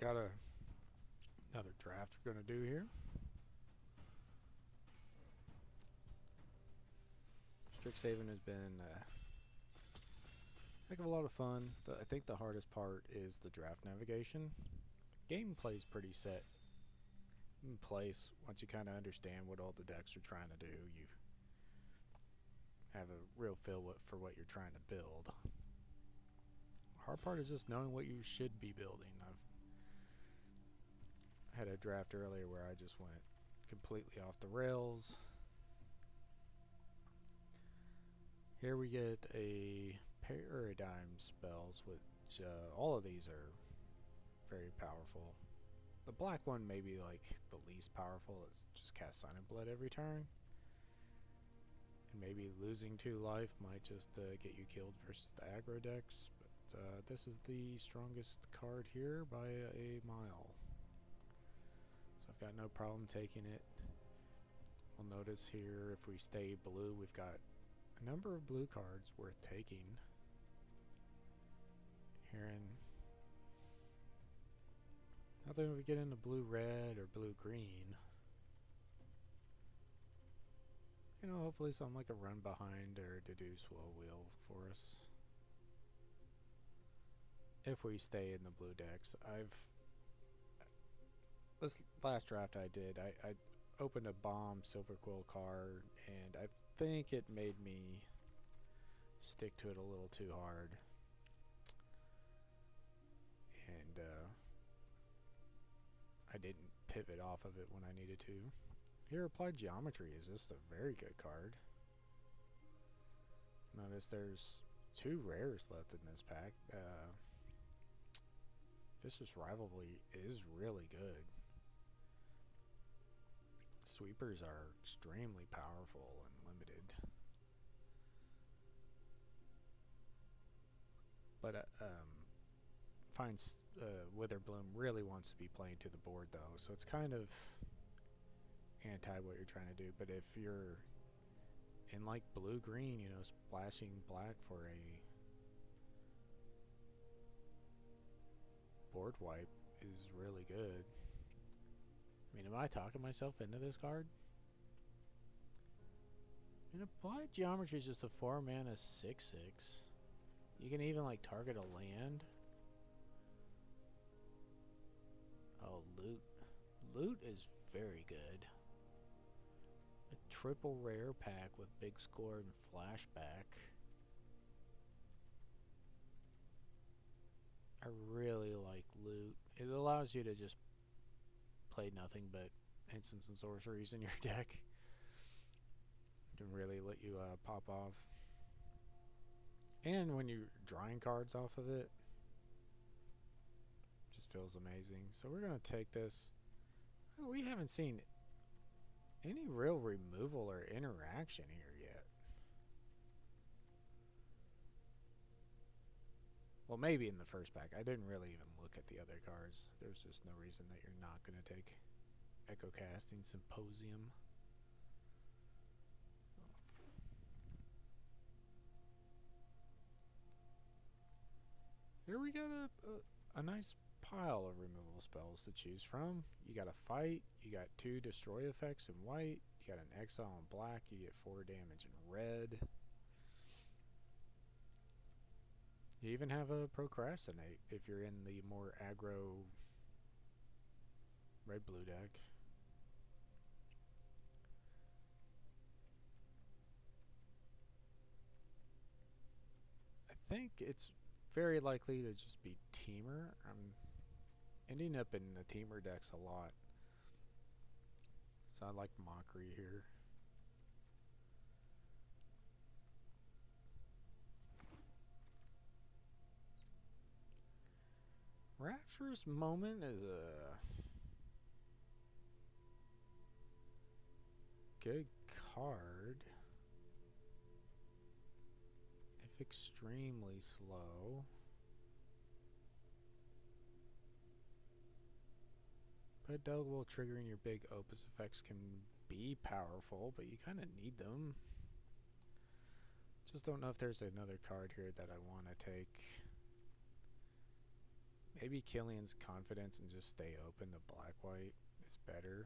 Alright, got another draft we're going to do here. Strixhaven has been a heck of a lot of fun. I think the hardest part is the draft navigation. The gameplay is pretty set in place. Once you kind of understand what all the decks are trying to do, you have a real feel for what you're trying to build. The hard part is just knowing what you should be building. I've had a draft earlier where I just went completely off the rails. Here we get a paradigm spells, which all of these are very powerful. The black one may be like the least powerful. It's just cast Silent Blood every turn. And maybe losing 2 life might just get you killed versus the aggro decks. But this is the strongest card here by a mile. So I've got no problem taking it. We'll notice here if we stay blue, we've got a number of blue cards worth taking. Here in nothing if we get into blue-red or blue-green. You know, hopefully something like a Run Behind or Deduce will wheel for us. If we stay in the blue decks. This last draft I did, I opened a bomb Silver Quill card, and I think it made me stick to it a little too hard. And I didn't pivot off of it when I needed to. Here, Applied Geometry is just a very good card. Notice there's 2 rares left in this pack. Vicious Rivalry is really good. Sweepers are extremely powerful and limited. But finds Witherbloom really wants to be playing to the board though, so it's kind of anti what you're trying to do. But if you're in like blue-green, you know, splashing black for a board wipe is really good. I mean, am I talking myself into this card? I mean, Applied Geometry is just a 4-mana 6/6. You can even like target a land. Oh, loot. Loot is very good. A triple rare pack with big score and flashback. I really like loot. It allows you to just play nothing but instants and sorceries in your deck. It can really let you pop off. And when you're drawing cards off of it, just feels amazing. So we're going to take this. We haven't seen any real removal or interaction here yet. Well, maybe in the first pack. I didn't really even look at the other cards. There's just no reason that you're not going to take Echo Casting Symposium. Here we got a nice pile of removal spells to choose from. You got a fight, you got 2 destroy effects in white, you got an exile in black, you get 4 damage in red. You even have a procrastinate if you're in the more aggro red-blue deck. I think it's very likely to just be Teamer. I'm ending up in the Teamer decks a lot. So I like Mockery here. Rapturous Moment is a good card. If extremely slow. But Double triggering your big Opus effects can be powerful, but you kind of need them. Just don't know if there's another card here that I want to take. Maybe Killian's confidence and just stay open to black-white is better.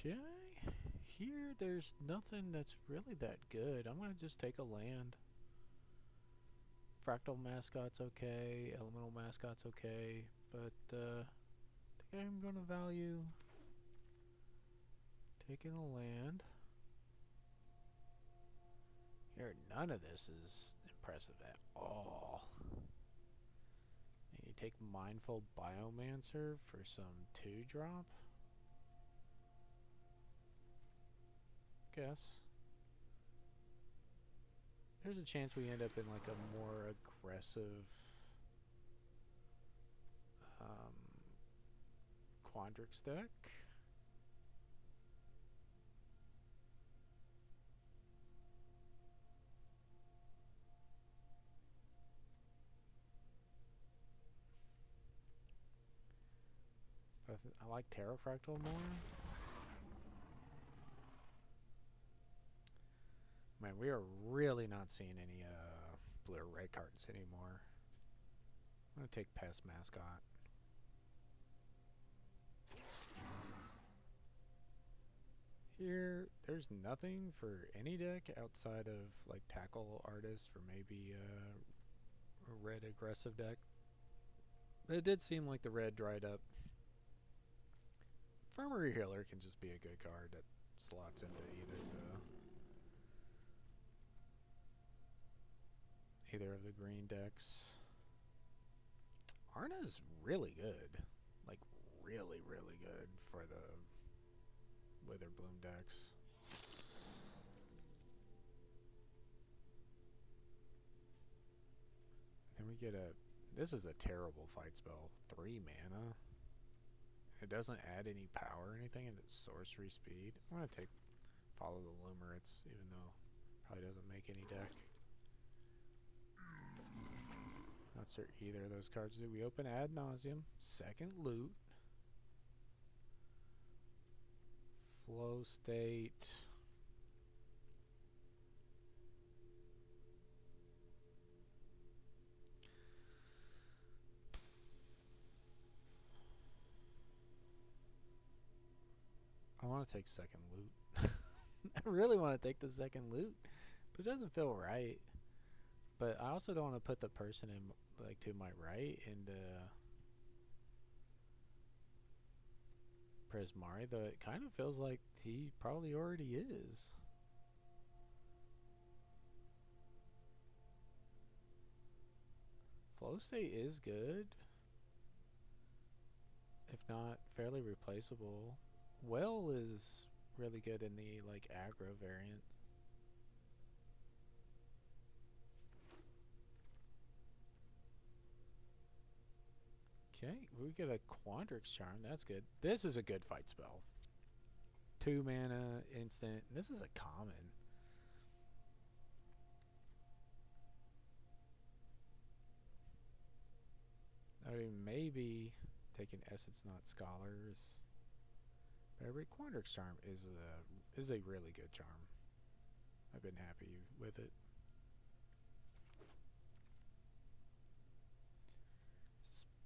Okay. Here, there's nothing that's really that good. I'm going to just take a land. Fractal Mascot's okay. Elemental Mascot's okay. But, I think I'm going to value taking a land. Here, none of this is impressive at all. And you take Mindful Biomancer for some 2-drop. Guess. There's a chance we end up in like a more aggressive Quandrix deck. I like Terrafractal more. Man, we are really not seeing any blue or red cards anymore. I'm going to take Pest Mascot. Here, there's nothing for any deck outside of like Tackle Artist for maybe a red aggressive deck. But it did seem like the red dried up. Infirmary Healer can just be a good card that slots into either of the green decks. Arna's really good. Like, really, really good for the Witherbloom decks. Then we get this is a terrible fight spell. 3 mana. It doesn't add any power or anything, and it's sorcery speed. I'm going to follow the Lumerates, even though it probably doesn't make any deck. Not sure either of those cards do. We open Ad Nauseam. Second loot. Flow State. I want to take second loot. I really want to take the second loot, but it doesn't feel right. But I also don't want to put the person in like to my right into Prismari, though it kind of feels like he probably already is. Flow State is good, if not fairly replaceable. Well is really good in the like aggro variant. Okay, we get a Quandrix Charm. That's good. This is a good fight spell. 2 mana, instant. This is a common. I mean, maybe taking Essence Not Scholars. But every Quandrix Charm is a really good charm. I've been happy with it.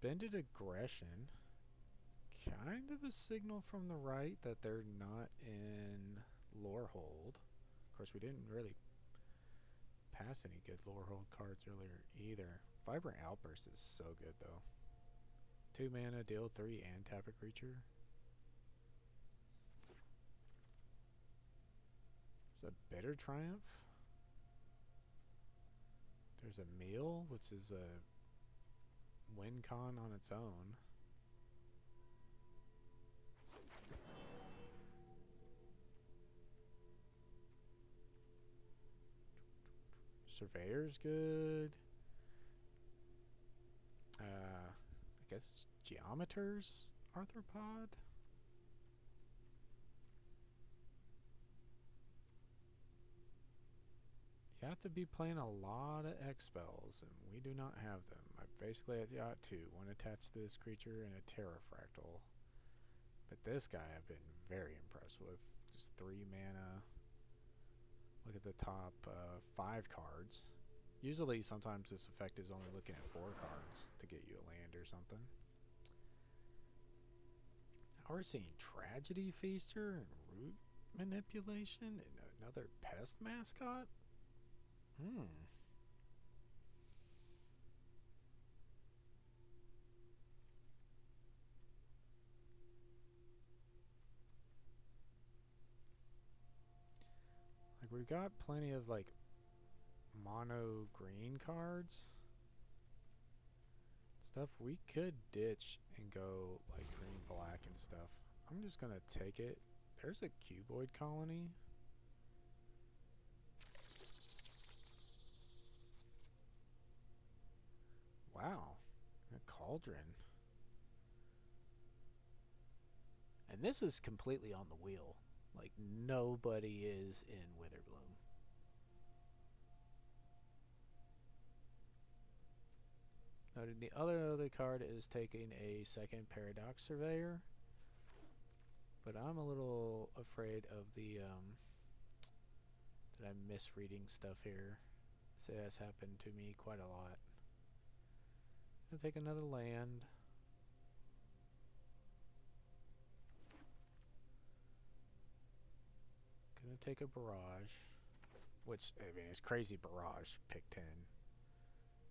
Suspended Aggression. Kind of a signal from the right that they're not in Lorehold. Of course, we didn't really pass any good Lorehold cards earlier either. Vibrant Outburst is so good, though. 2 mana, deal 3, and tap a creature. There's a Bitter Triumph. There's a Meal, which is a win con on its own. Surveyor's good. I guess it's Geometer's Arthropod. got to be playing a lot of X spells, and we do not have them. I basically got two. One attached to this creature and a Terra Fractal. But this guy I've been very impressed with. Just 3 mana. Look at the top 5 cards. Usually, sometimes this effect is only looking at 4 cards to get you a land or something. Now we're seeing Tragedy Feaster and Root Manipulation and another Pest Mascot? Like, we've got plenty of, like, mono green cards. Stuff we could ditch and go, like, green black and stuff. I'm just gonna take it. There's a cuboid colony. Wow. A cauldron. And this is completely on the wheel. Like, nobody is in Witherbloom. Noted the other card is taking a second Paradox Surveyor. But I'm a little afraid of the, that I'm misreading stuff here. This has happened to me quite a lot. Gonna take another land. Gonna take a Barrage. Which, I mean, it's crazy Barrage, pick 10.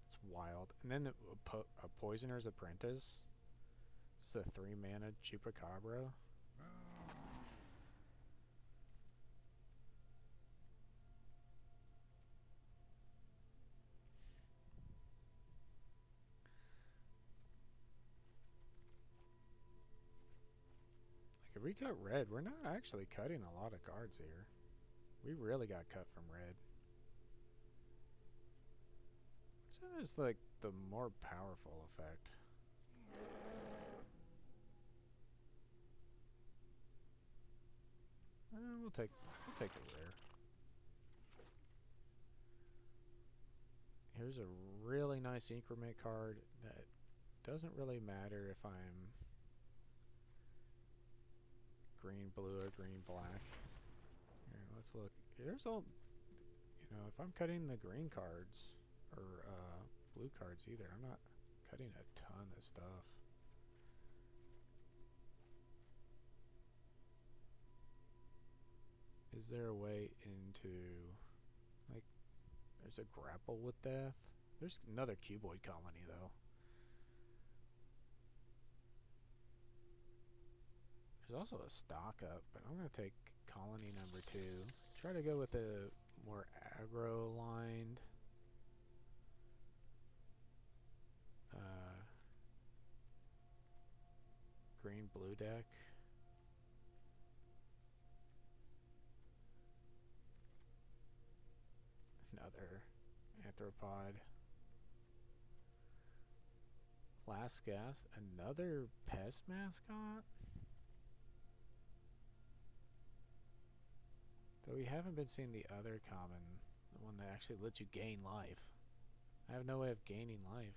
It's wild. And then a Poisoner's Apprentice. It's a 3 mana Chupacabra. Like, if we cut red, we're not actually cutting a lot of cards here. We really got cut from red. So there's like the more powerful effect. We'll take the rare. Here's a really nice increment card that doesn't really matter if I'm green blue or green black. Here, let's look. There's all, you know, if I'm cutting the green cards or blue cards either, I'm not cutting a ton of stuff. Is there a way into, like, there's a Grapple with Death? There's another Cuboid colony, though. There's also a stock up, but I'm going to take colony number 2. Try to go with a more aggro-lined green-blue deck. Another Arthropod. Last Gasp, another Pest Mascot? Though we haven't been seeing the other common, the one that actually lets you gain life. I have no way of gaining life.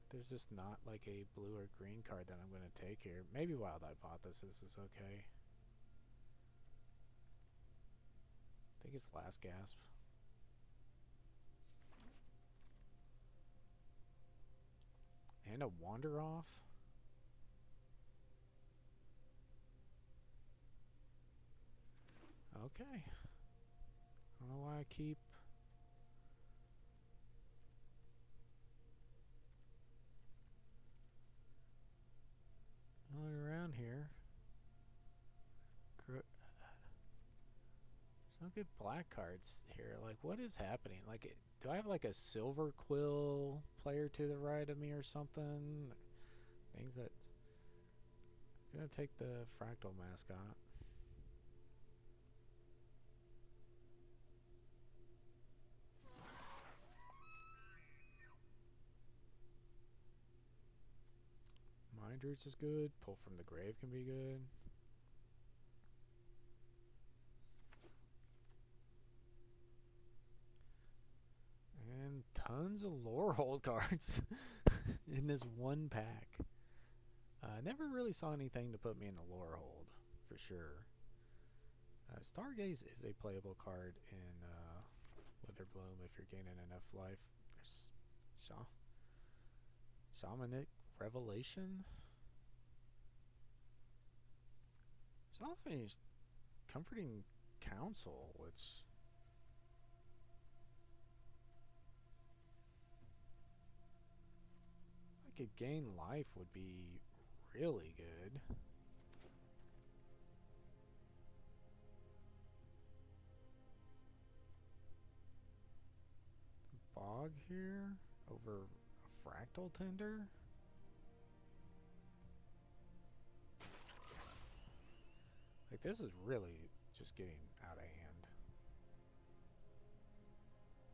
There's just not like a blue or green card that I'm going to take here. Maybe Wild Hypothesis is okay. I think it's Last Gasp. And a Wander Off. Okay. I don't know why I keep going around here. There's no good black cards here. Like, what is happening? Like, do I have like a Silver Quill player to the right of me or something? Things that... I'm gonna take the Fractal Mascot. Mind Roots is good. Pull from the Grave can be good. tons of lore hold cards in this one pack. I never really saw anything to put me in the lore hold, for sure. Stargaze is a playable card in Witherbloom if you're gaining enough life. There's Shamanic Revelation. There's often Comforting Counsel, which... I could gain life would be really good. Bog here over a Fractal Tender. Like, this is really just getting out of hand.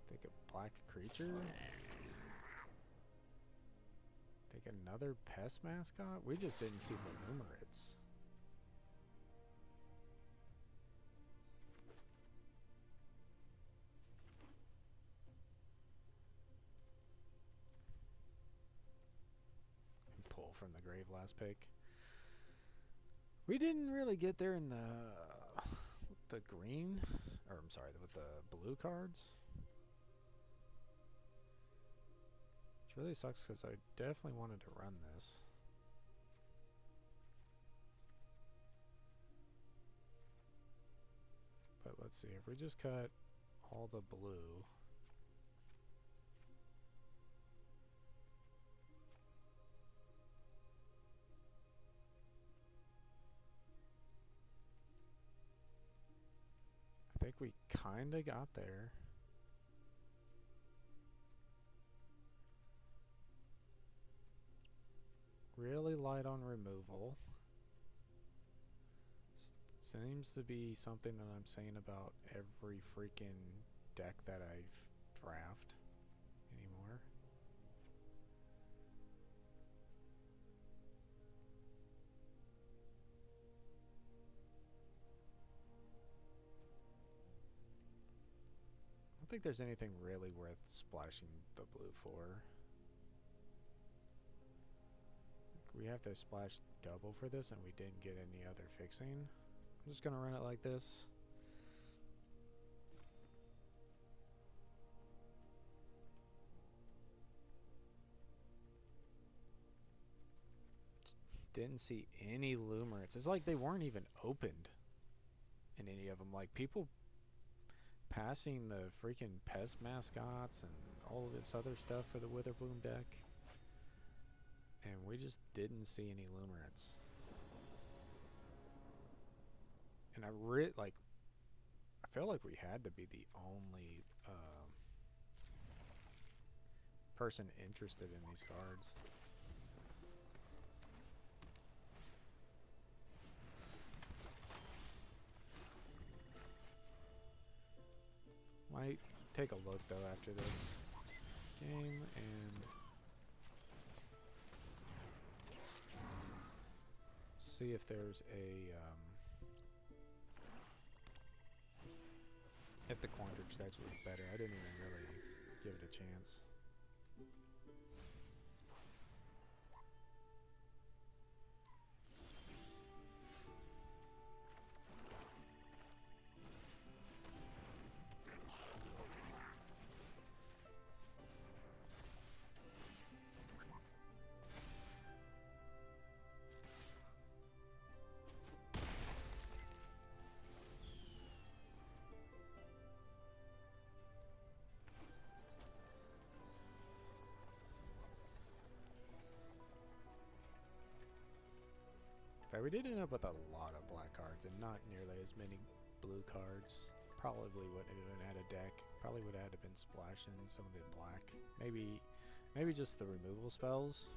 Take a black creature. Take another pest mascot. We just didn't see the Lumerates. Pull from the grave last pick. We didn't really get there in the green, or I'm sorry, with the blue cards. Which really sucks because I definitely wanted to run this. But let's see, if we just cut all the blue. I think we kinda got there. Really light on removal. Seems to be something that I'm saying about every freaking deck that I've draft anymore. I don't think there's anything really worth splashing the blue for. We have to splash double for this, and we didn't get any other fixing. I'm just gonna run it like this. Didn't see any Lumerates. It's like they weren't even opened in any of them. Like, people passing the freaking pest mascots and all of this other stuff for the Witherbloom deck. And we just didn't see any Lumerates. And I felt like we had to be the only person interested in these cards. Might take a look though after this game and see if there's a if the Quandrix decks was better. I didn't even really give it a chance. We did end up with a lot of black cards and not nearly as many blue cards. Probably wouldn't have even had a deck. Probably would have had to been splashing some of the black. Maybe just the removal spells.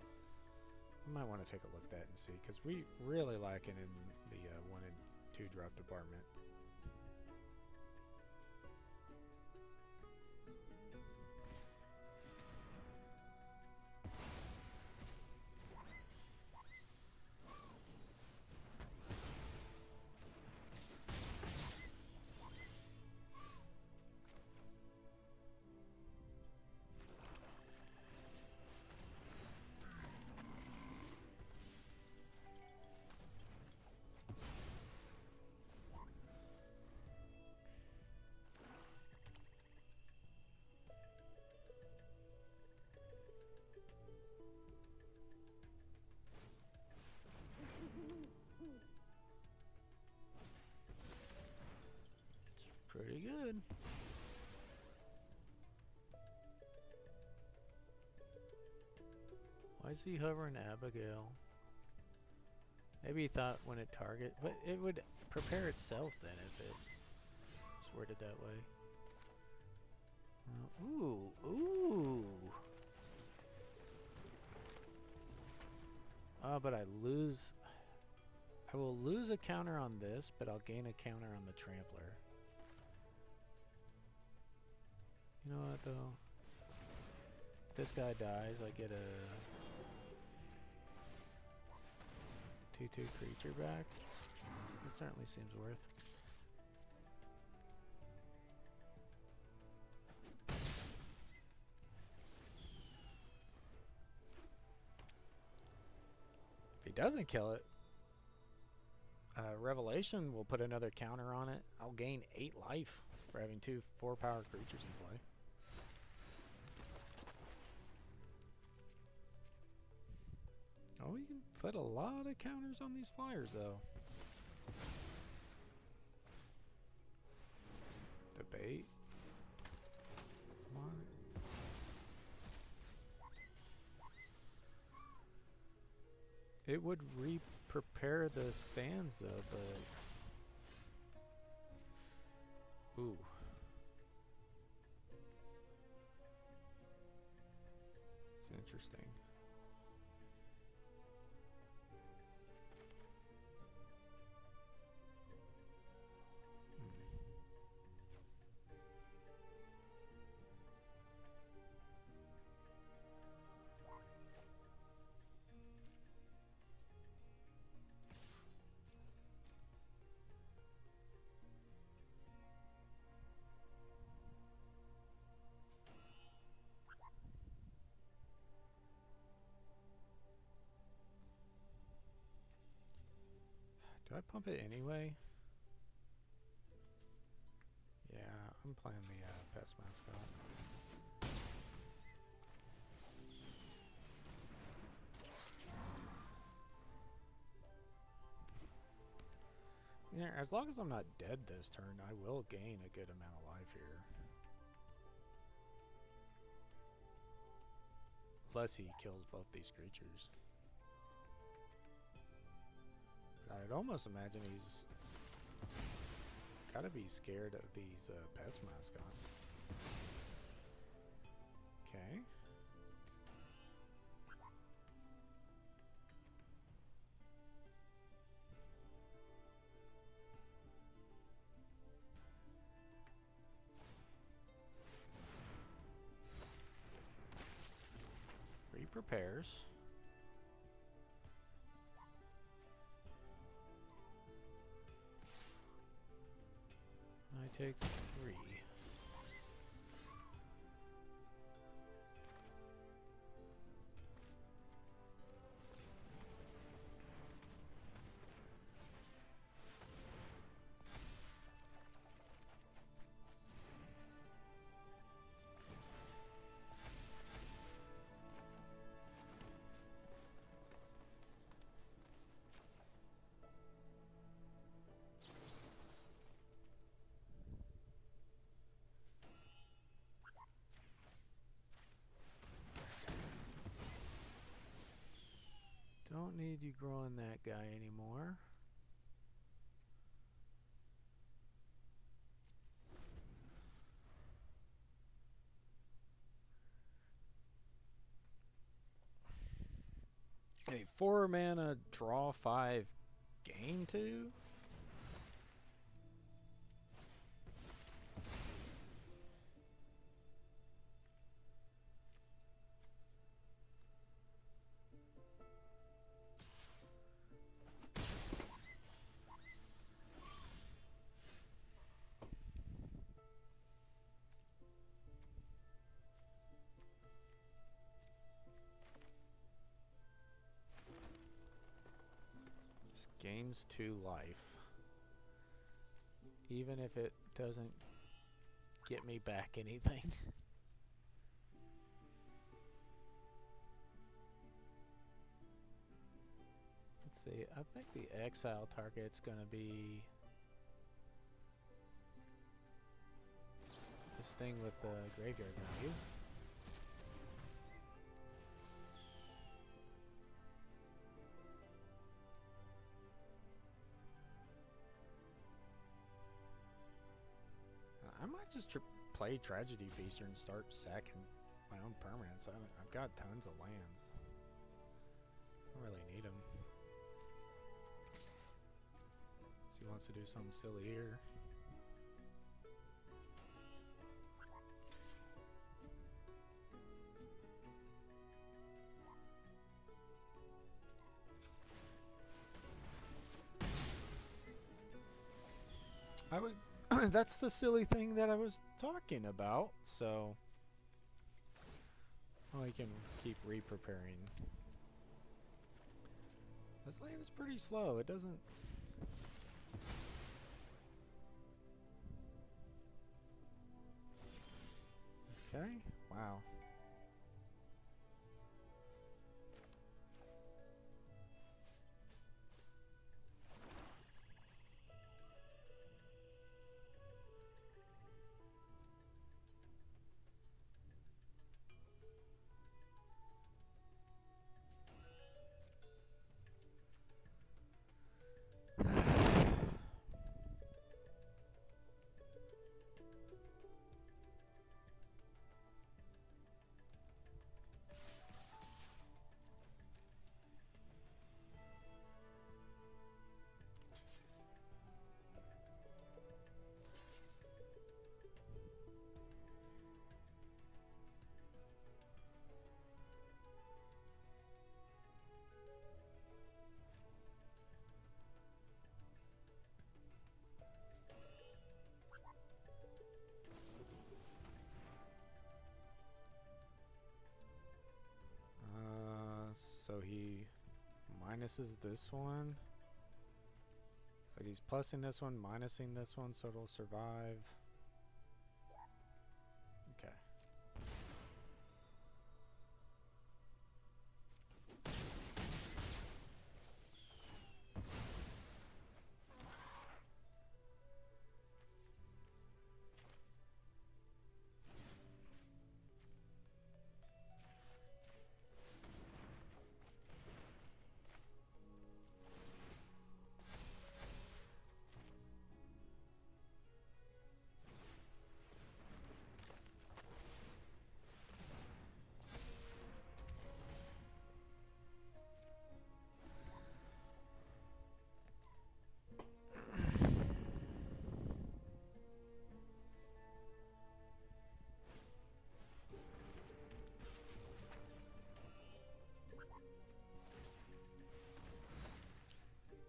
I might want to take a look at that and see, because we really lacking in the 1 and 2 drop department. again? Why is he hovering Abigail? Maybe he thought when it target, but it would prepare itself then if it was worded that way. Ooh, ooh. But I lose. I will lose a counter on this, but I'll gain a counter on the Trampler. You know what though? If this guy dies, I get a 2/2 creature back. It certainly seems worth. If he doesn't kill it, Revelation will put another counter on it. I'll gain 8 life for having 2 4-power creatures in play. Oh, we can put a lot of counters on these flyers, though. Debate. Come on. It would re-prepare the stanza, but... Ooh. It's interesting. Do I pump it anyway? Yeah, I'm playing the pest mascot. Yeah, as long as I'm not dead this turn, I will gain a good amount of life here. Unless he kills both these creatures. I'd almost imagine he's gotta be scared of these pest mascots. Okay. Re-prepares. I take 3. Don't need you growing that guy anymore. A 4 mana, draw 5, gain 2? This gains 2 life. Even if it doesn't get me back anything. Let's see, I think the exile target's gonna be This thing with the graveyard now. You? I might just play Tragedy Feaster and start sacking my own permanents. I've got tons of lands. I don't really need them. So he wants to do something silly here. I would. That's the silly thing that I was talking about. So I can keep re-preparing. This land is pretty slow. It doesn't. Okay. Wow. So he minuses this one. Looks like he's plussing this one, minusing this one, so it'll survive. Okay.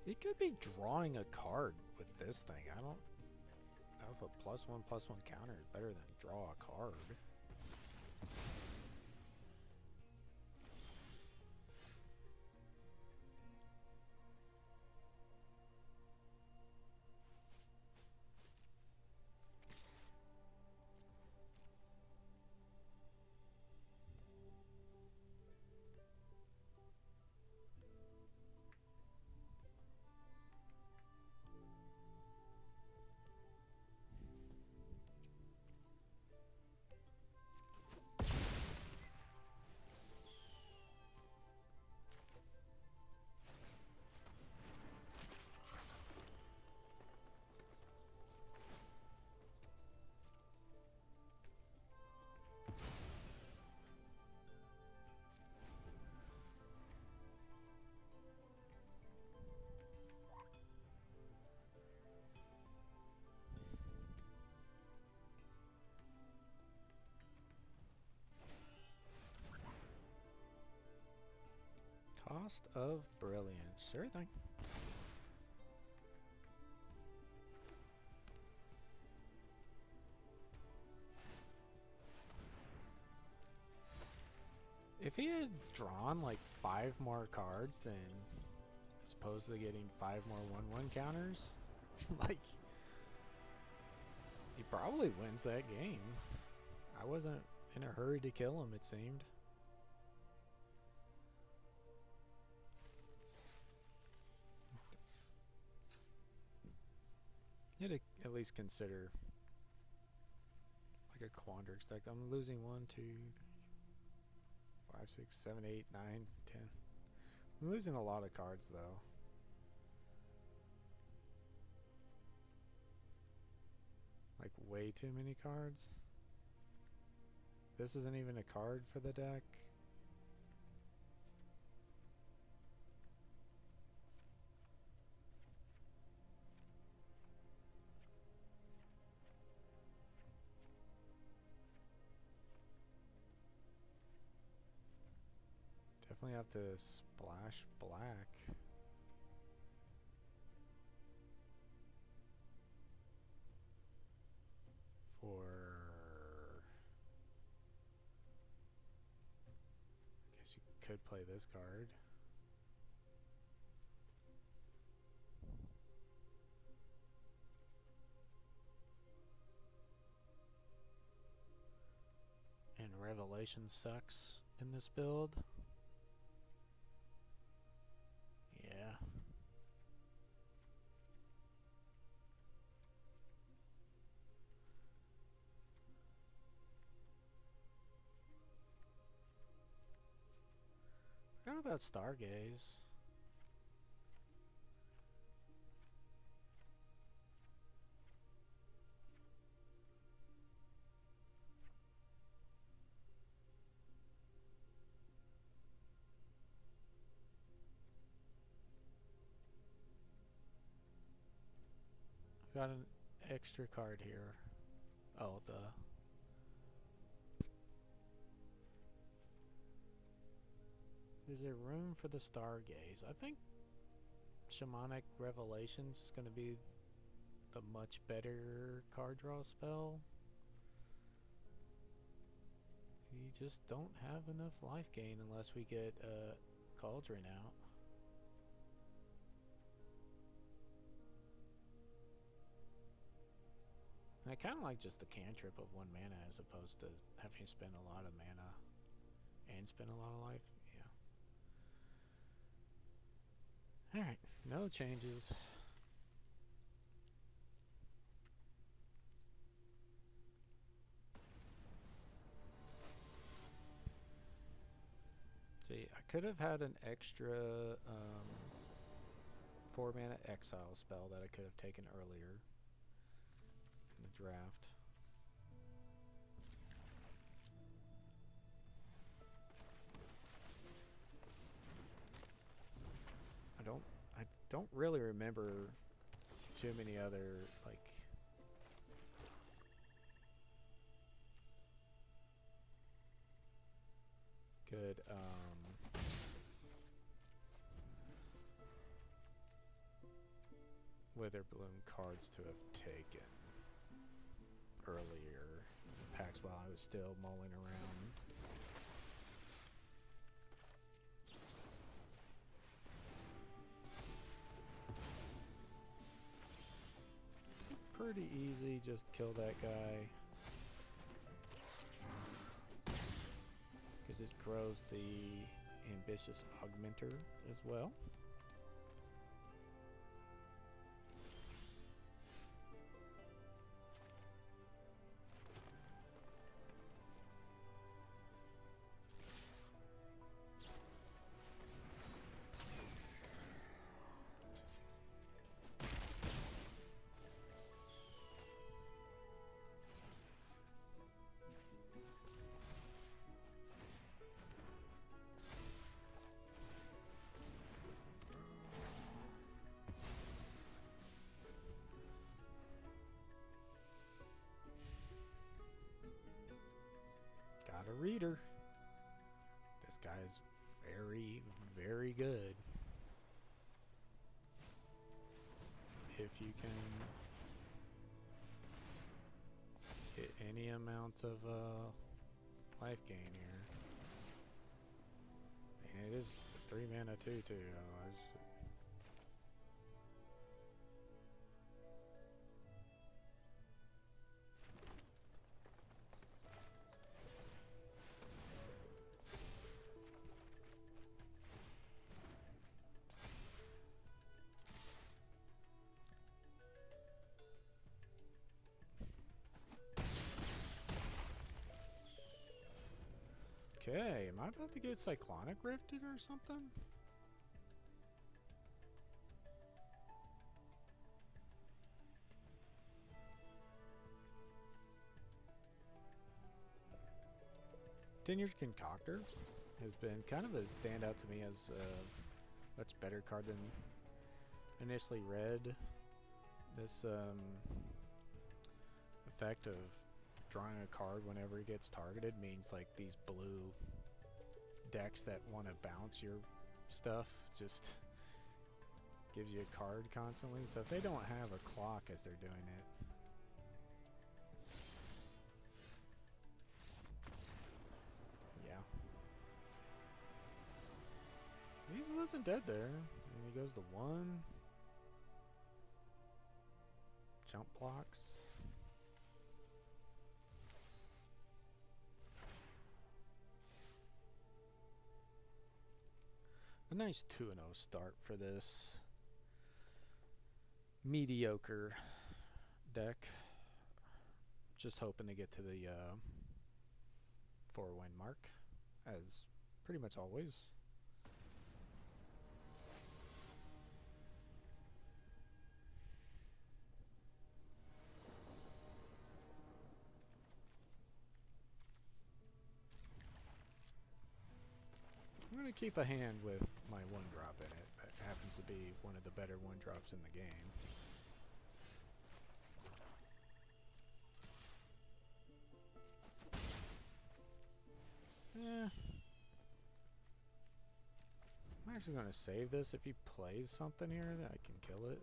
He could be drawing a card with this thing. I don't know if a +1/+1 counter is better than draw a card. Cost of Brilliance. Sure thing. If he had drawn like 5 more cards, then supposedly getting 5 more 1/1 counters, like, he probably wins that game. I wasn't in a hurry to kill him, it seemed. You had to at least consider like a Quandrix deck. I'm losing 1, 2, 5, 6, 7, 8, 9, 10. I'm losing a lot of cards though. Like way too many cards. This isn't even a card for the deck. Definitely have to splash black. For, I guess you could play this card. And Revelation sucks in this build. Yeah. I forgot about Stargaze. Got an extra card here. Oh, Is there room for the Stargaze? I think Shamanic Revelations is going to be the much better card draw spell. You just don't have enough life gain unless we get Cauldron out. And I kind of like just the cantrip of 1 mana as opposed to having to spend a lot of mana and spend a lot of life. Yeah. Alright, no changes. See, I could have had an extra 4 mana exile spell that I could have taken earlier in the draft. I don't really remember too many other like good Witherbloom cards to have taken earlier in packs while I was still mulling around. Pretty easy, just kill that guy. Because it grows the Ambitious Augmenter as well. A reader. This guy's very, very good. If you can hit any amount of life gain here. And it is 3 mana too, otherwise. Okay, am I about to get Cyclonic Rifted or something? Tenured Concoctor has been kind of a standout to me as a much better card than initially read. This effect of drawing a card whenever it gets targeted means like these blue decks that want to bounce your stuff just gives you a card constantly. So if they don't have a clock as they're doing it, yeah. He wasn't dead there. And he goes to 1. Jump blocks. A nice 2-0 start for this mediocre deck. Just hoping to get to the 4-win mark, as pretty much always. I'm going to keep a hand with my 1-drop in it. That happens to be one of the better 1-drops in the game. I'm actually going to save this. If he plays something here, I can kill it.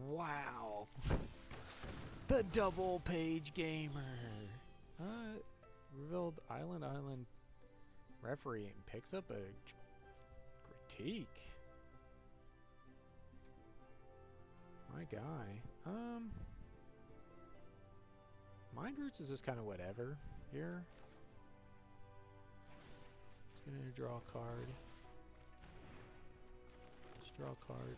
Wow. The double page gamer. Revealed Island referee and picks up a critique. My guy. Mind Roots is just kind of whatever here. Just gonna draw a card. Just draw a card.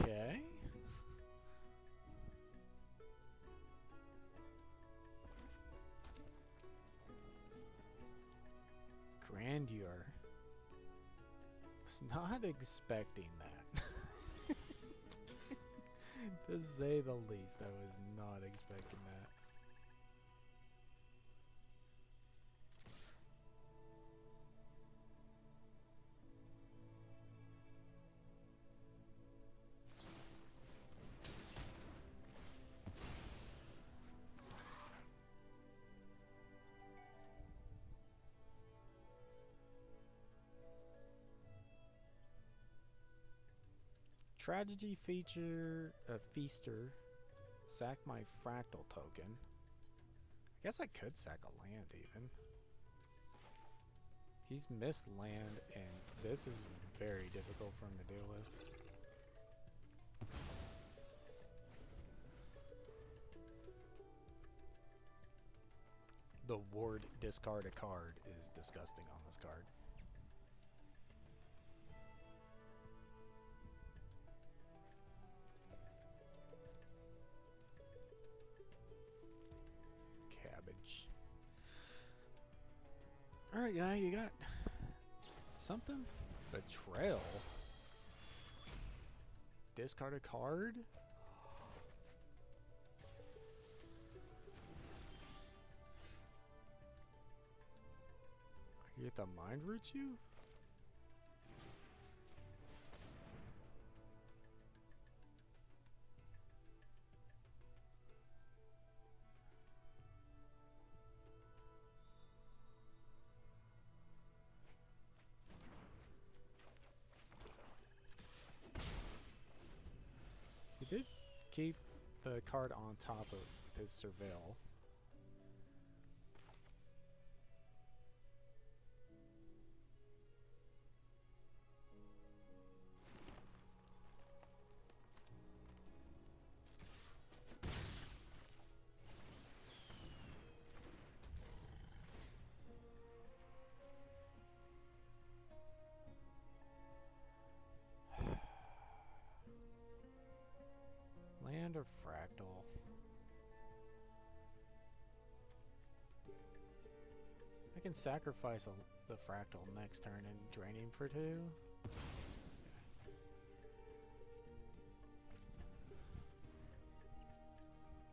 Okay. Grandeur. Was not expecting that. To say the least, I was not expecting that. Tragedy feature a feaster. Sack my fractal token. I guess I could sack a land even. He's missed land, and this is very difficult for him to deal with. The ward discard a card is disgusting on this card. Alright, guy, you got something? Betrayal? Discard a card? I get the Mind Roots you? Did keep the card on top of his Surveil. another fractal. I can sacrifice the fractal next turn and drain him for 2.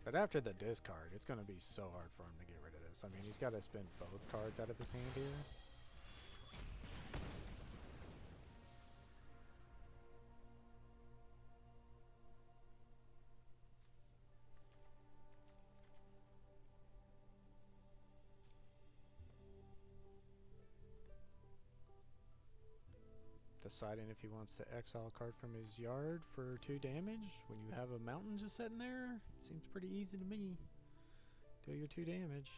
But after the discard, it's going to be so hard for him to get rid of this. I mean, he's got to spend both cards out of his hand here. Deciding if he wants to exile a card from his yard for 2 damage when you have a mountain just sitting there. Seems pretty easy to me. Do your 2 damage.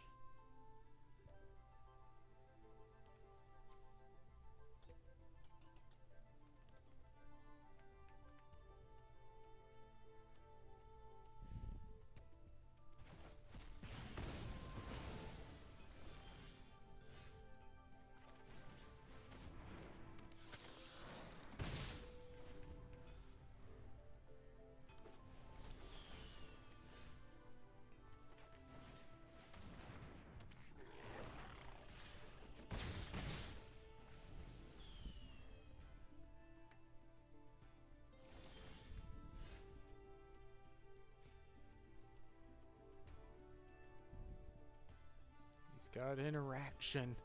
Got interaction.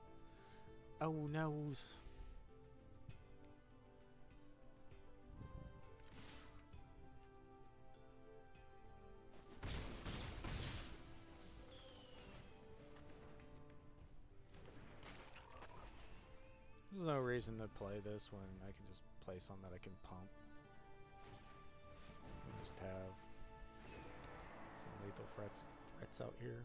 Oh noes. There's no reason to play this when I can just play something that I can pump. I just have some lethal threats out here.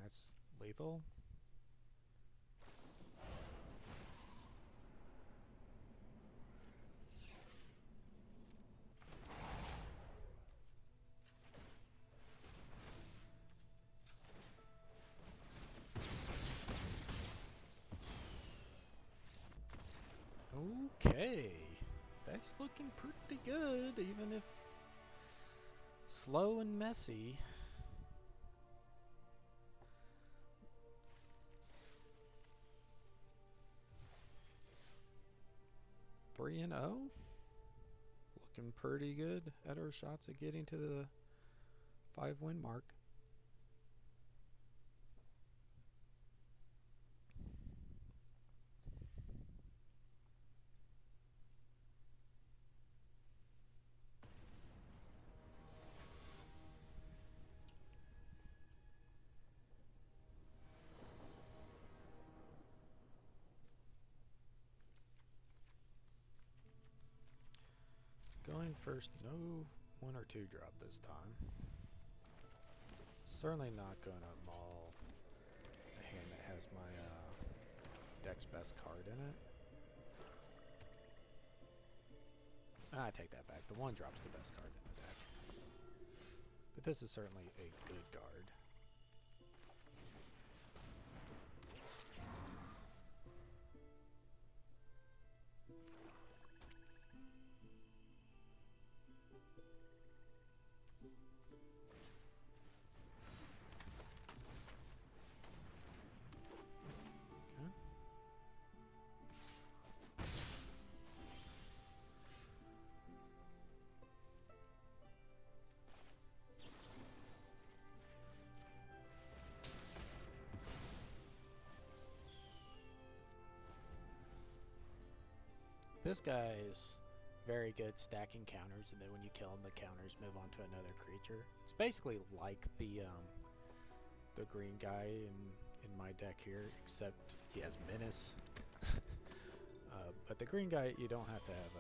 That's lethal. Okay. That's looking pretty good, even if slow and messy. Three and 0, looking pretty good at our shots at getting to the 5-win mark. Going first, no 1 or 2 drop this time. Certainly not gonna maul a hand that has my deck's best card in it. I take that back. The 1 drop's the best card in the deck. But this is certainly a good card. This guy's very good stacking counters, and then when you kill him, the counters move on to another creature. It's basically like the green guy in my deck here, except he has menace. But the green guy, you don't have to have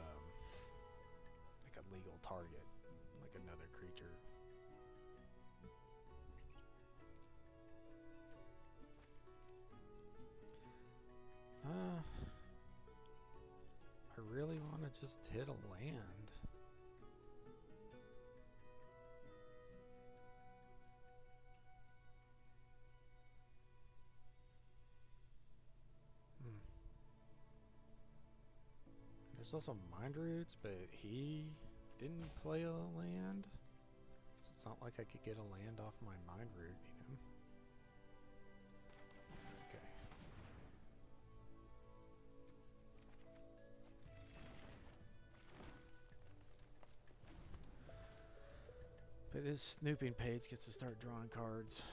like a legal target, like another creature. just hit a land. There's also Mind Roots, but he didn't play a land. So it's not like I could get a land off my Mind Root, you know? Okay. But his snooping page gets to start drawing cards.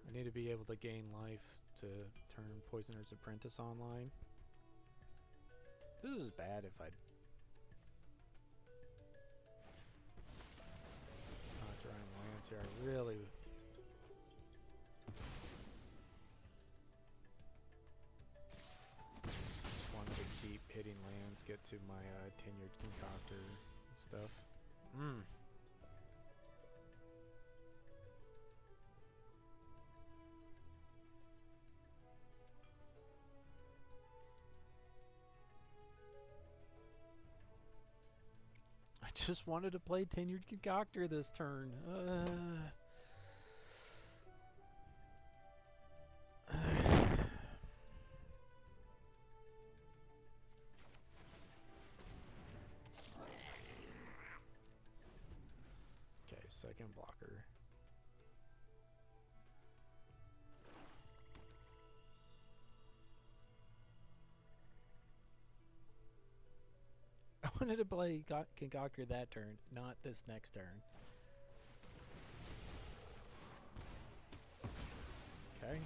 I need to be able to gain life to turn Poisoner's Apprentice online. This is bad if I not drawing lands here. I really just wanted to keep hitting lands, get to my Tenured Concoctor stuff. I just wanted to play Tenured Concoctor this turn. Okay, second blocker. I wanted to play Concoctor that turn, not this next turn. Okay.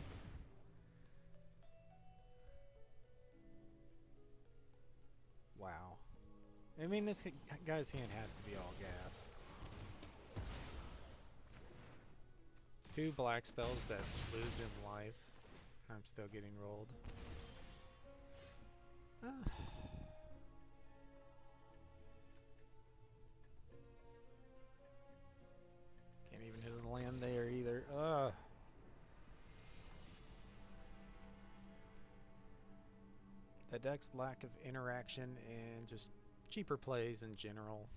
Wow. I mean, this guy's hand has to be all gas. 2 black spells that lose him life. I'm still getting rolled. Can't even hit a land there either. The deck's lack of interaction and just cheaper plays in general.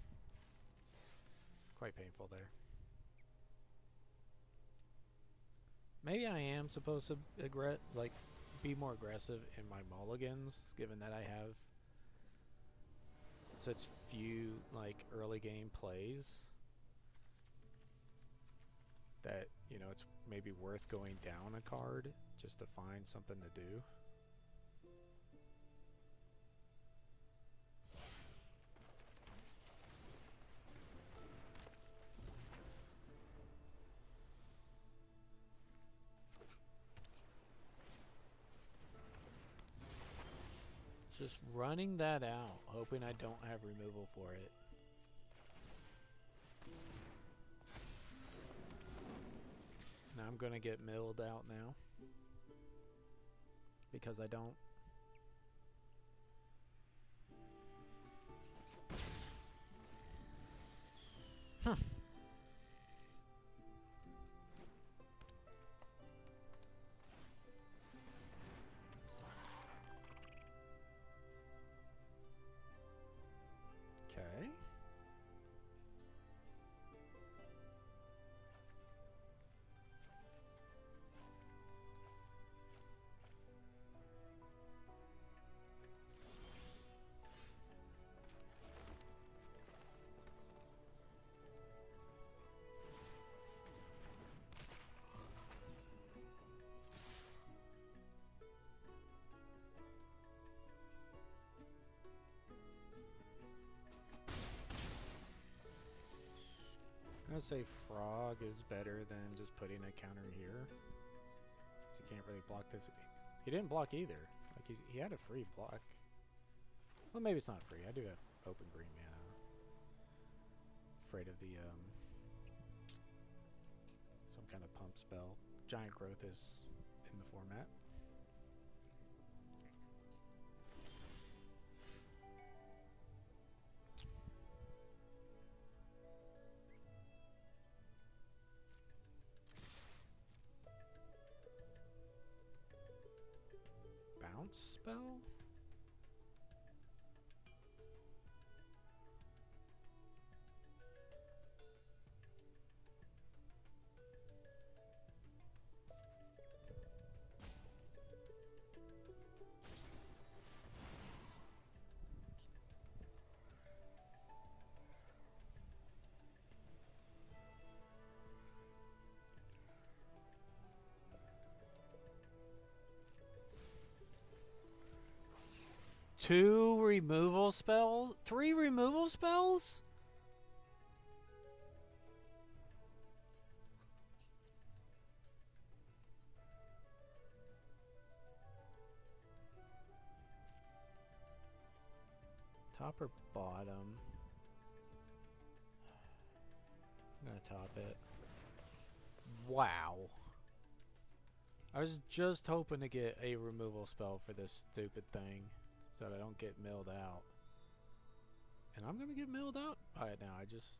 Quite painful there. Maybe I am supposed to be more aggressive in my mulligans, given that I have such few early game plays that, you know, it's maybe worth going down a card just to find something to do. Just running that out, hoping I don't have removal for it. Now I'm gonna get milled out now. Because I don't. Huh. Okay. I'm gonna say Frog is better than just putting a counter here. So you can't really block this. He didn't block either. Like he had a free block. Well, maybe it's not free. I do have open green mana. Afraid of the some kind of pump spell. Giant Growth is in the format. Bounce spell? 2 removal spells? 3 removal spells? Top or bottom? I'm gonna top it. Wow. I was just hoping to get a removal spell for this stupid thing so that I don't get milled out. And I'm gonna get milled out by it now.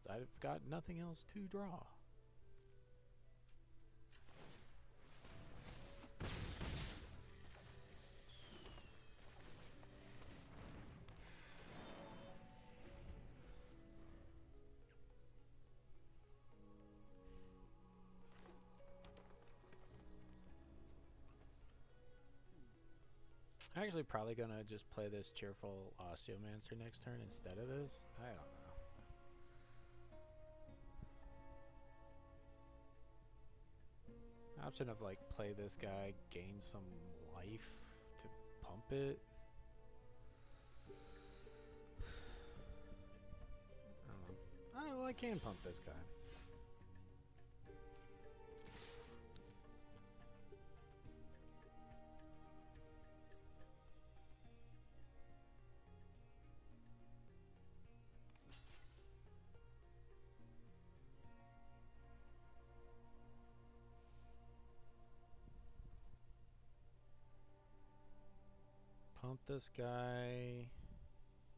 I've got nothing else to draw. I'm actually probably gonna just play this Cheerful Osteomancer next turn instead of this. I don't know. Option of like play this guy, gain some life to pump it. I don't know. Oh, well, I can pump this guy. Pump this guy.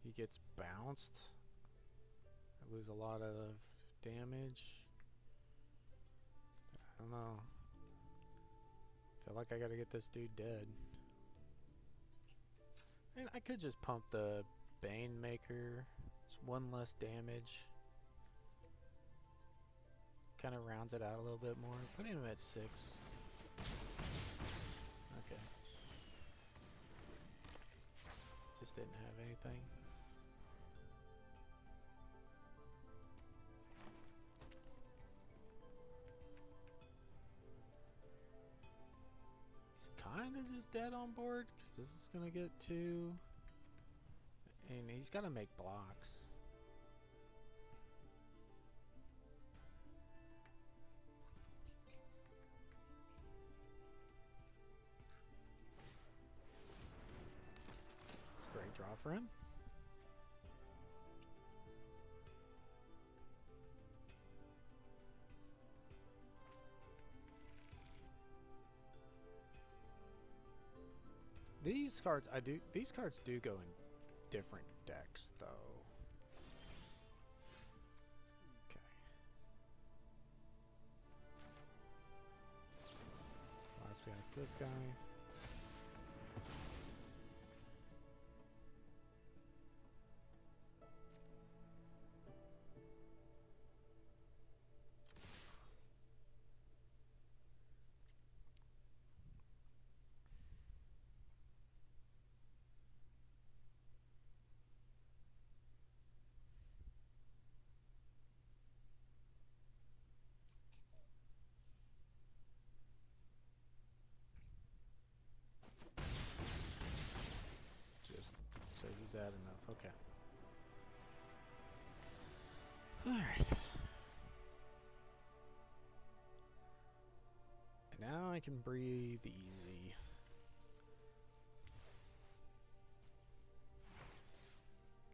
He gets bounced. I lose a lot of damage. I don't know. Feel like I gotta get this dude dead. And I could just pump the Bane Maker. It's 1 less damage. Kind of rounds it out a little bit more. Putting him at 6. Okay. Just didn't have anything. He's kind of just dead on board because this is going to get 2. And he's got to make blocks. It's a great draw for him. These cards do go in different decks though. Okay. So last we ask this guy. So he's at enough. Okay. Alright. And now I can breathe easy.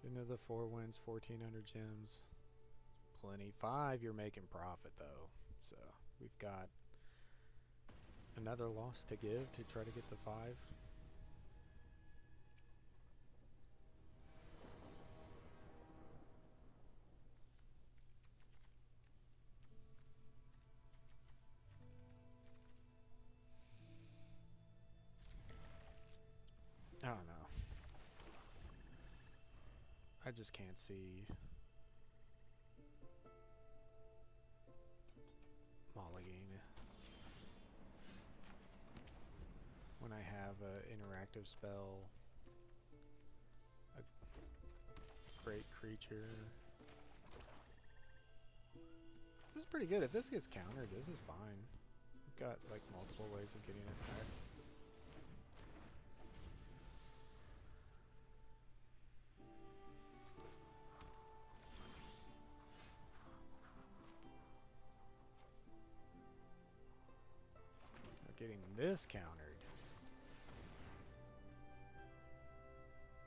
Get into the 4 wins, 1,400 gems. Plenty. 5, you're making profit though. So we've got another loss to give to try to get the 5. I don't know. I just can't see Mulligan when I have an interactive spell, a great creature. This is pretty good. If this gets countered, this is fine. We've got like multiple ways of getting it back. getting this countered.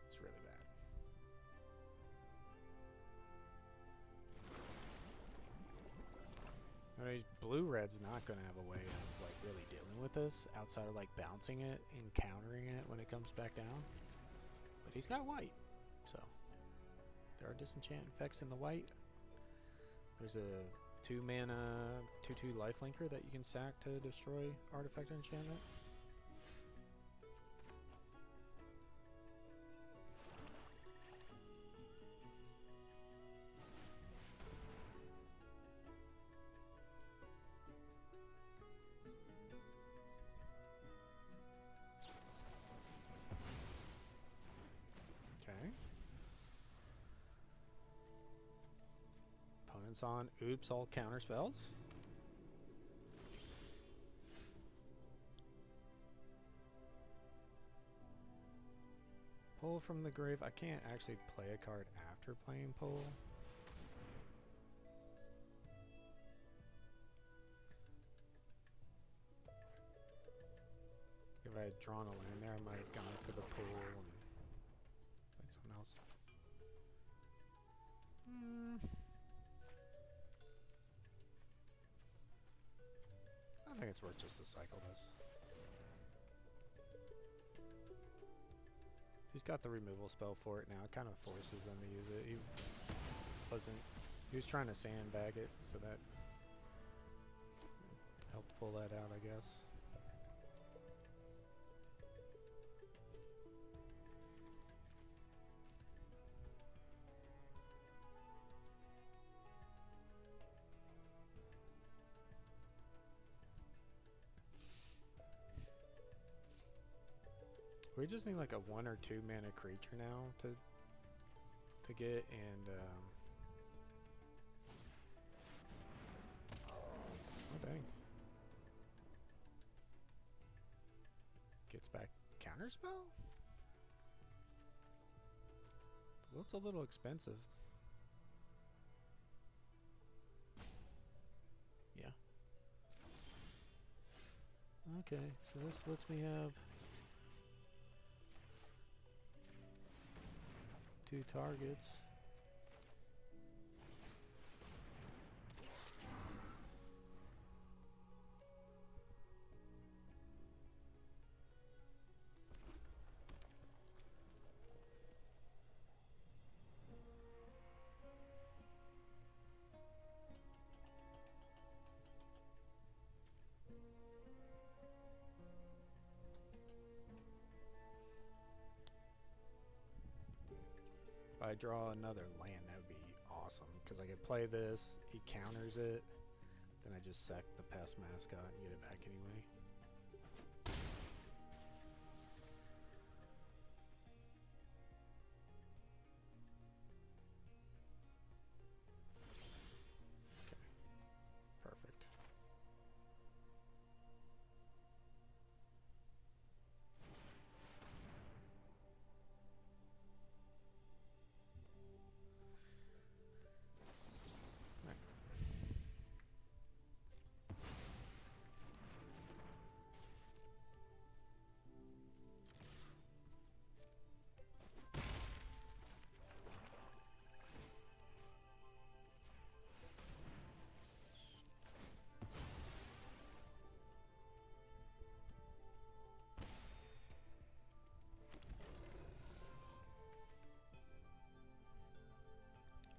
It's really bad. I mean, blue-red's not going to have a way of like really dealing with this outside of like bouncing it and countering it when it comes back down. But he's got white, so there are disenchant effects in the white. There's a 2-mana 2/2 lifelinker that you can sack to destroy artifact or enchantment. Okay. Opponent's on oops all counter spells. Pull from the grave. I can't actually play a card after playing pull. If I had drawn a land there, I might have gone for the pull and played something else. I think it's worth just to cycle this. He's got the removal spell for it now. It kind of forces him to use it. He was trying to sandbag it, so that helped pull that out, I guess. We just need like a 1 or 2 mana creature now to get, and oh dang, gets back counterspell. Looks a little expensive. Yeah. Okay, so this lets me have 2 targets. If I draw another land, that would be awesome, because I could play this, he counters it, then I just sack the pest mascot and get it back anyway. Okay, perfect.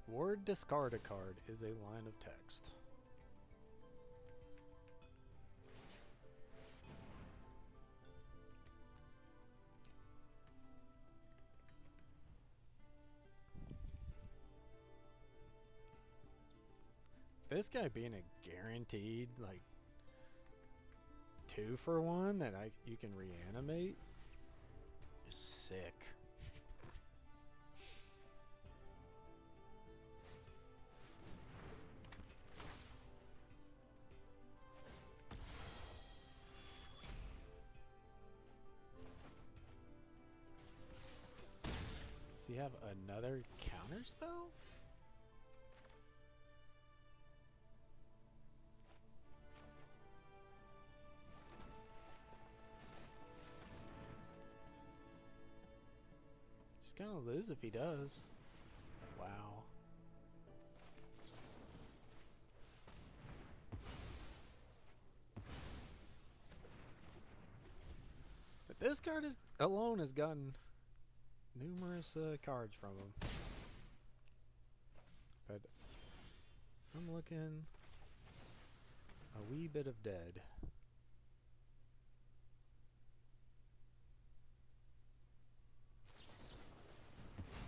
Ward discard a card is a line of text. This guy being a guaranteed like 2-for-1 that you can reanimate is sick. Does he have another counter spell? He's gonna lose if he does. Wow. But this card alone has gotten numerous cards from him. But I'm looking a wee bit of dead.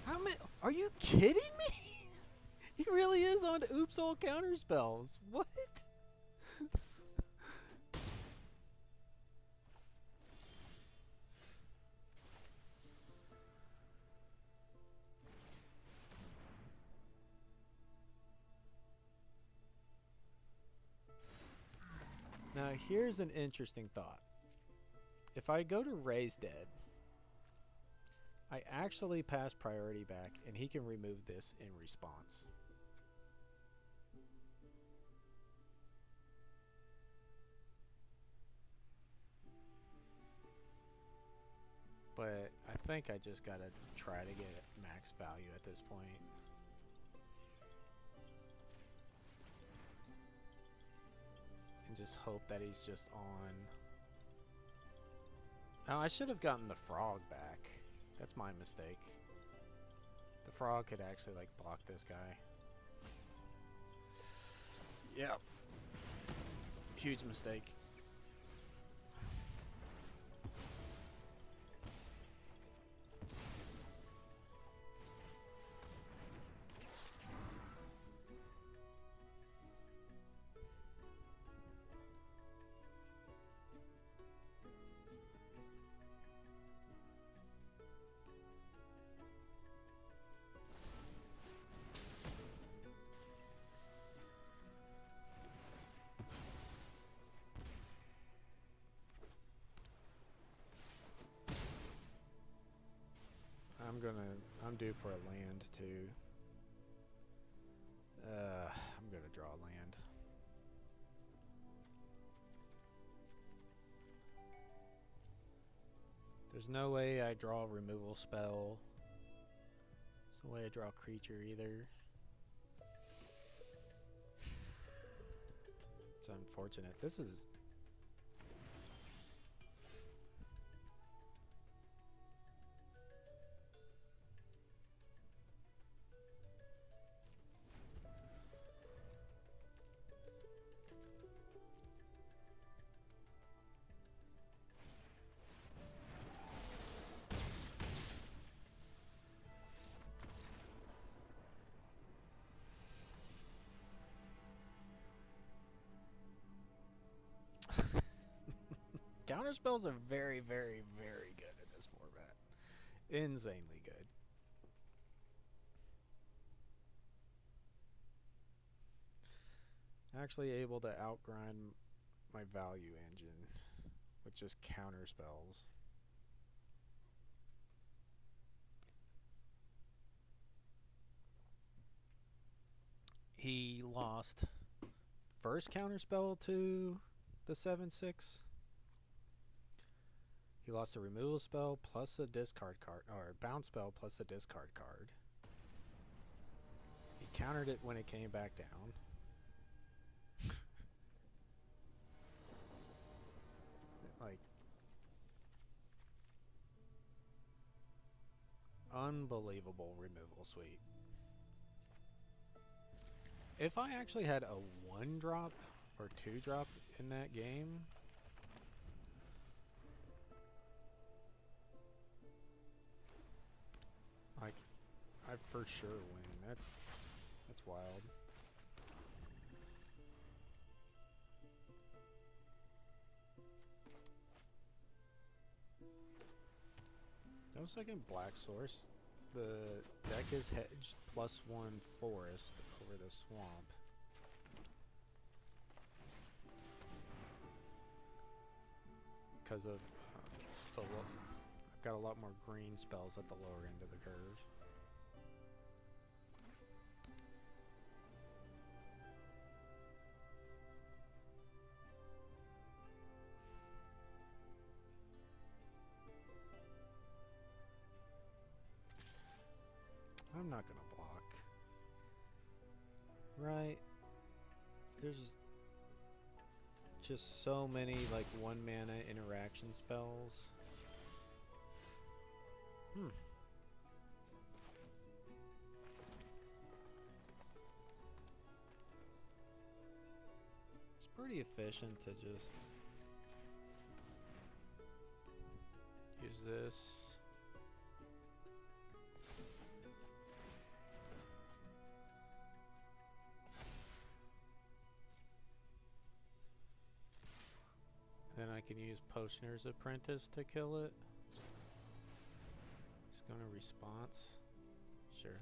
How many? Are you kidding me? He really is on oops all counter spells. What? Now here's an interesting thought. If I go to Raise Dead, I actually pass priority back and he can remove this in response. But I think I just gotta try to get max value at this point. And just hope that he's just on. Oh, I should have gotten the frog back. That's my mistake. The frog could actually like block this guy. Yep. Huge mistake. I'm due for a land too. I'm gonna draw a land. There's no way I draw a removal spell. There's no way I draw a creature either. It's unfortunate. This is... Counterspells are very, very, very good in this format. Insanely good. Actually able to outgrind my value engine with just counterspells. He lost first counterspell to the 7/6. He lost a removal spell plus a discard card, or bounce spell plus a discard card. He countered it when it came back down. Like, unbelievable removal suite. If I actually had a 1-drop or 2-drop in that game, like, I for sure win. That's wild. No second black source. The deck is hedged +1 forest over the swamp. Because of I've got a lot more green spells at the lower end of the curve. not gonna block. Right. There's just so many like 1 mana interaction spells. It's pretty efficient to just use this. Then I can use Potioner's Apprentice to kill it. It's going to response. Sure.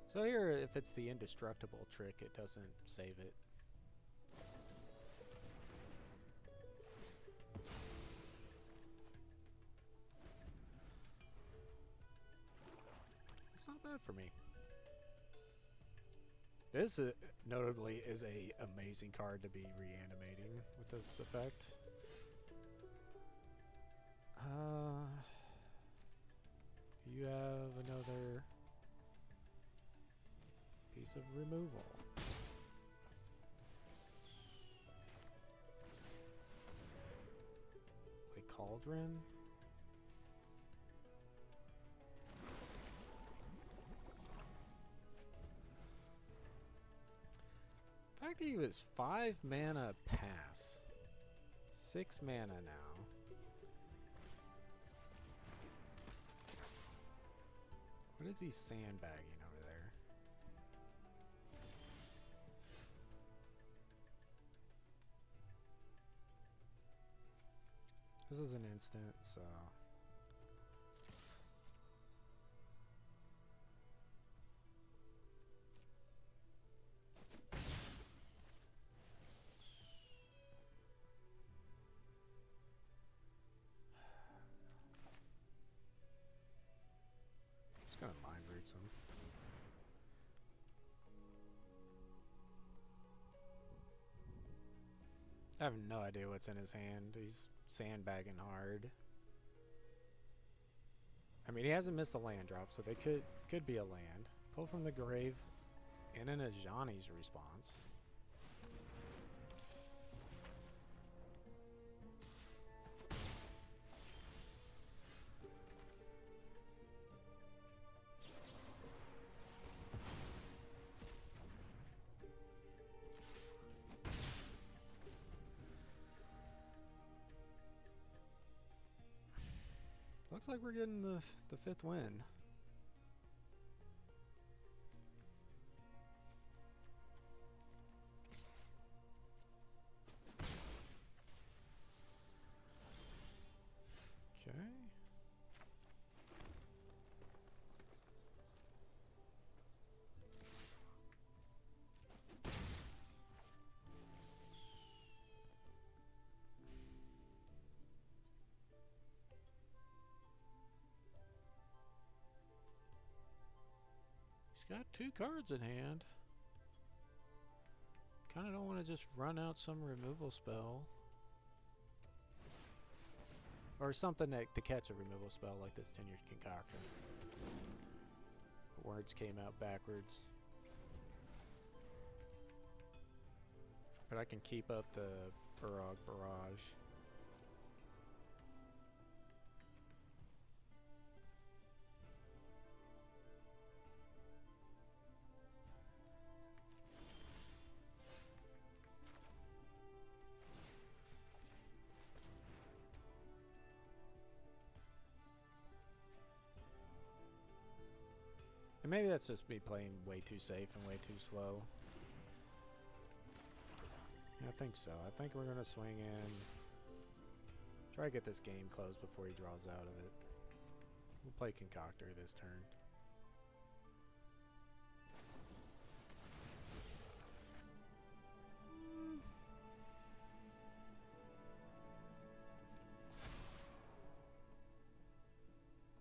So here, if it's the indestructible trick, it doesn't save it. It's not bad for me. This notably is a amazing card to be reanimating with this effect. You have another piece of removal. Like Cauldron. The fact that he was 5 mana pass. 6 mana now. What is he sandbagging over there? This is an instant, so... Just gonna mind read some. I have no idea what's in his hand. He's sandbagging hard. I mean, he hasn't missed a land drop, so they could be a land. Pull from the grave, and then a Ajani's response. Looks like we're getting the 5th win. Okay. He's got 2 cards in hand. Kinda don't want to just run out some removal spell. Or something to catch a removal spell like this Tenured Concoction. The words came out backwards. But I can keep up the Barrage Barrage. And maybe that's just me playing way too safe and way too slow. Yeah, I think so. I think we're going to swing in. Try to get this game closed before he draws out of it. We'll play Concoctor this turn.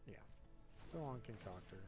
Yeah. Still on Concoctor.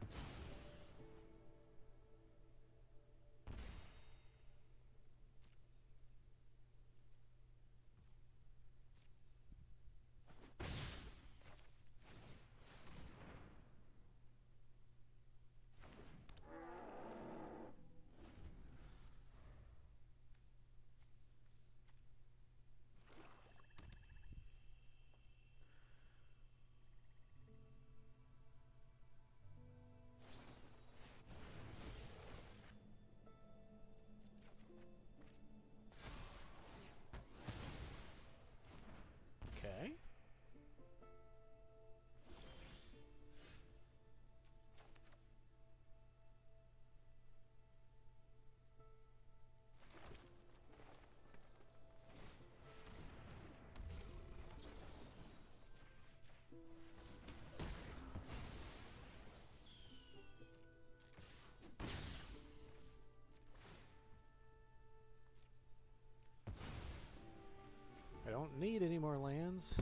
need any more lands.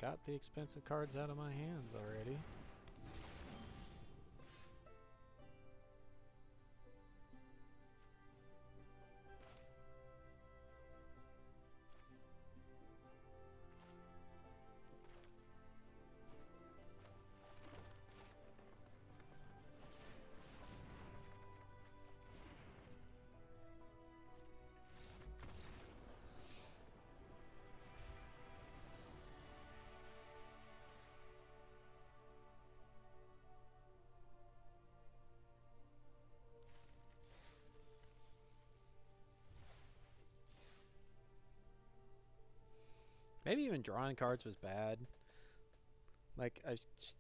Got the expensive cards out of my hands already. Maybe even drawing cards was bad. Like,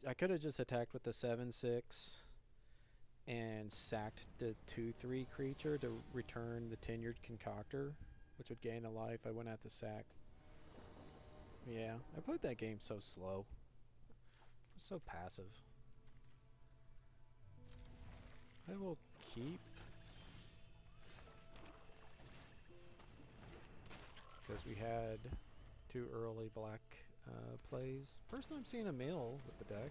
I could have just attacked with the 7/6 and sacked the 2/3 creature to return the Tenured Concoctor, which would gain a life. I wouldn't have to sack. Yeah, I played that game so slow. So passive. I will keep. Because we had 2 early black plays. First time seeing a mill with the deck.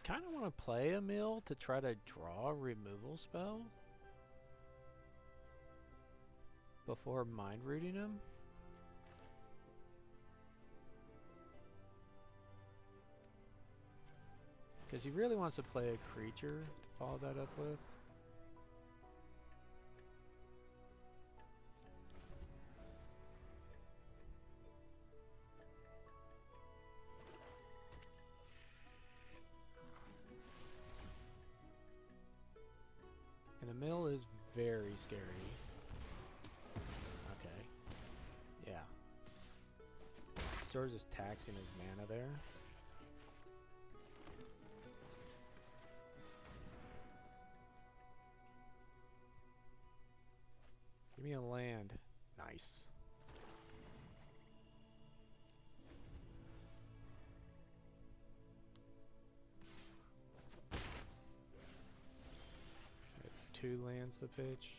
Kind of want to play a mill to try to draw a removal spell before mind rooting him. Because he really wants to play a creature to follow that up with. And a mill is very scary. Okay. Yeah. Sort of just taxing his mana there. Give me a land. Nice. So 2 lands to pitch.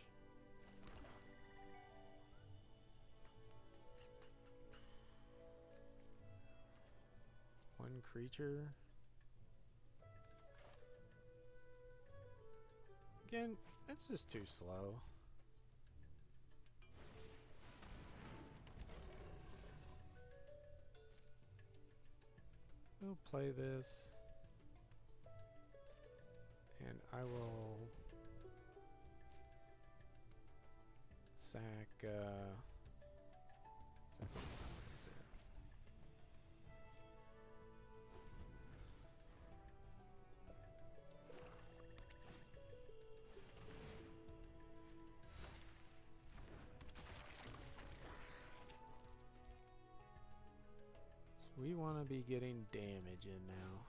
One creature. Again, it's just too slow. We'll play this, and I will sack, we want to be getting damage in now.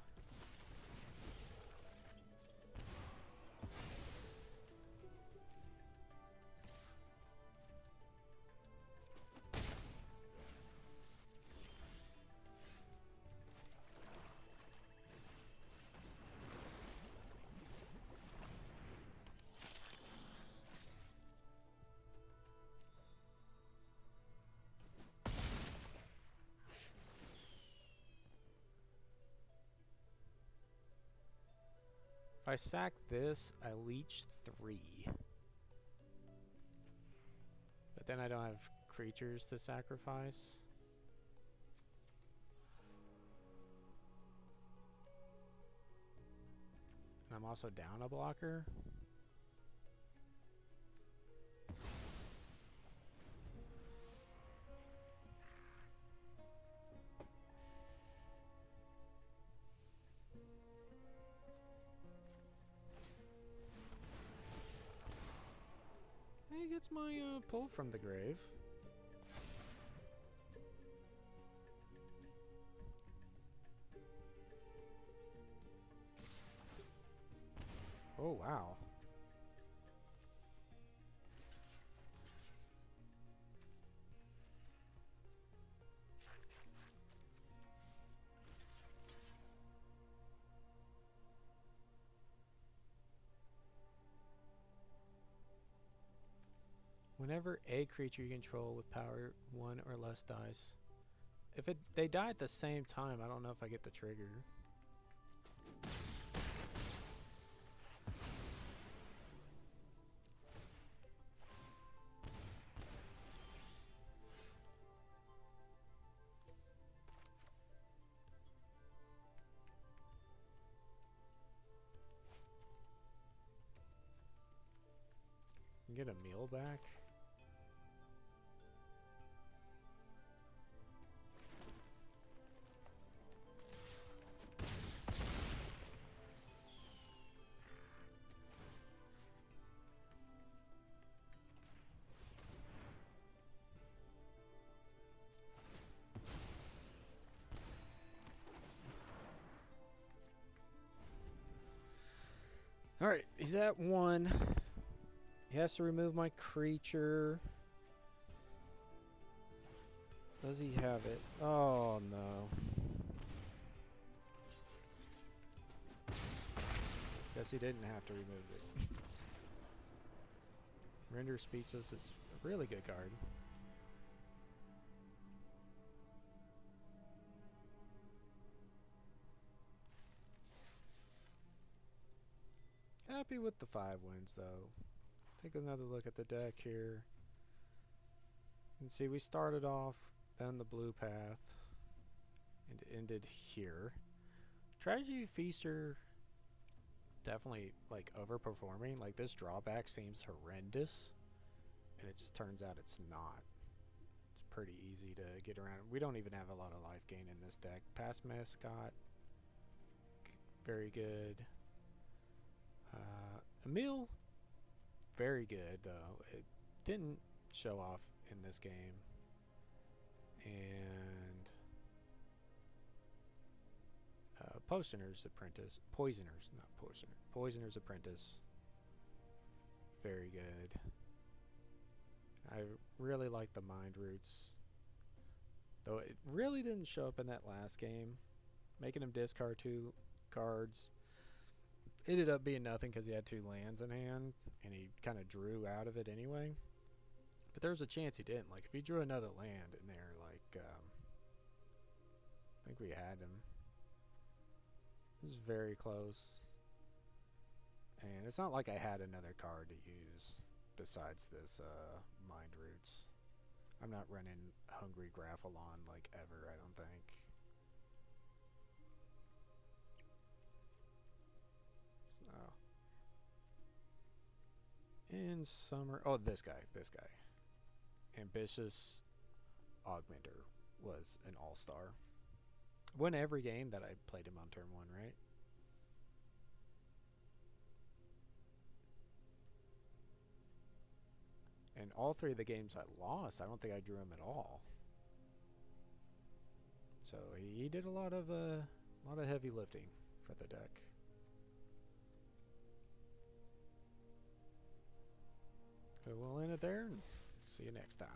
If I sack this, I leech 3. But then I don't have creatures to sacrifice. And I'm also down a blocker. He gets my pull from the grave. Oh, wow. Whenever a creature you control with power 1 or less dies. If they die at the same time, I don't know if I get the trigger. Get a meal back. Alright, he's at 1. He has to remove my creature. Does he have it? Oh no. Guess he didn't have to remove it. Render Speechless is a really good card. Happy with the 5 wins though. Take another look at the deck here. You can see we started off down the blue path and ended here. Tragedy Feaster definitely like overperforming. Like this drawback seems horrendous and it just turns out it's not. It's pretty easy to get around. We don't even have a lot of life gain in this deck. Past Mascot, very good. Emil, very good though. It didn't show off in this game. And Poisoner's Apprentice, Poisoner's Apprentice, very good. I really like the Mind Roots, though it really didn't show up in that last game. Making him discard 2 cards ended up being nothing because he had 2 lands in hand, and he kind of drew out of it anyway. But there's a chance he didn't. Like, if he drew another land in there, like, I think we had him. This is very close. And it's not like I had another card to use besides this Mind Roots. I'm not running Hungry Graphalon, like, ever, I don't think. In summer, oh, this guy. Ambitious Augmenter was an all-star. Won every game that I played him on turn 1, right? And all 3 of the games I lost, I don't think I drew him at all. So he did a lot of heavy lifting for the deck. So we'll end it there and see you next time.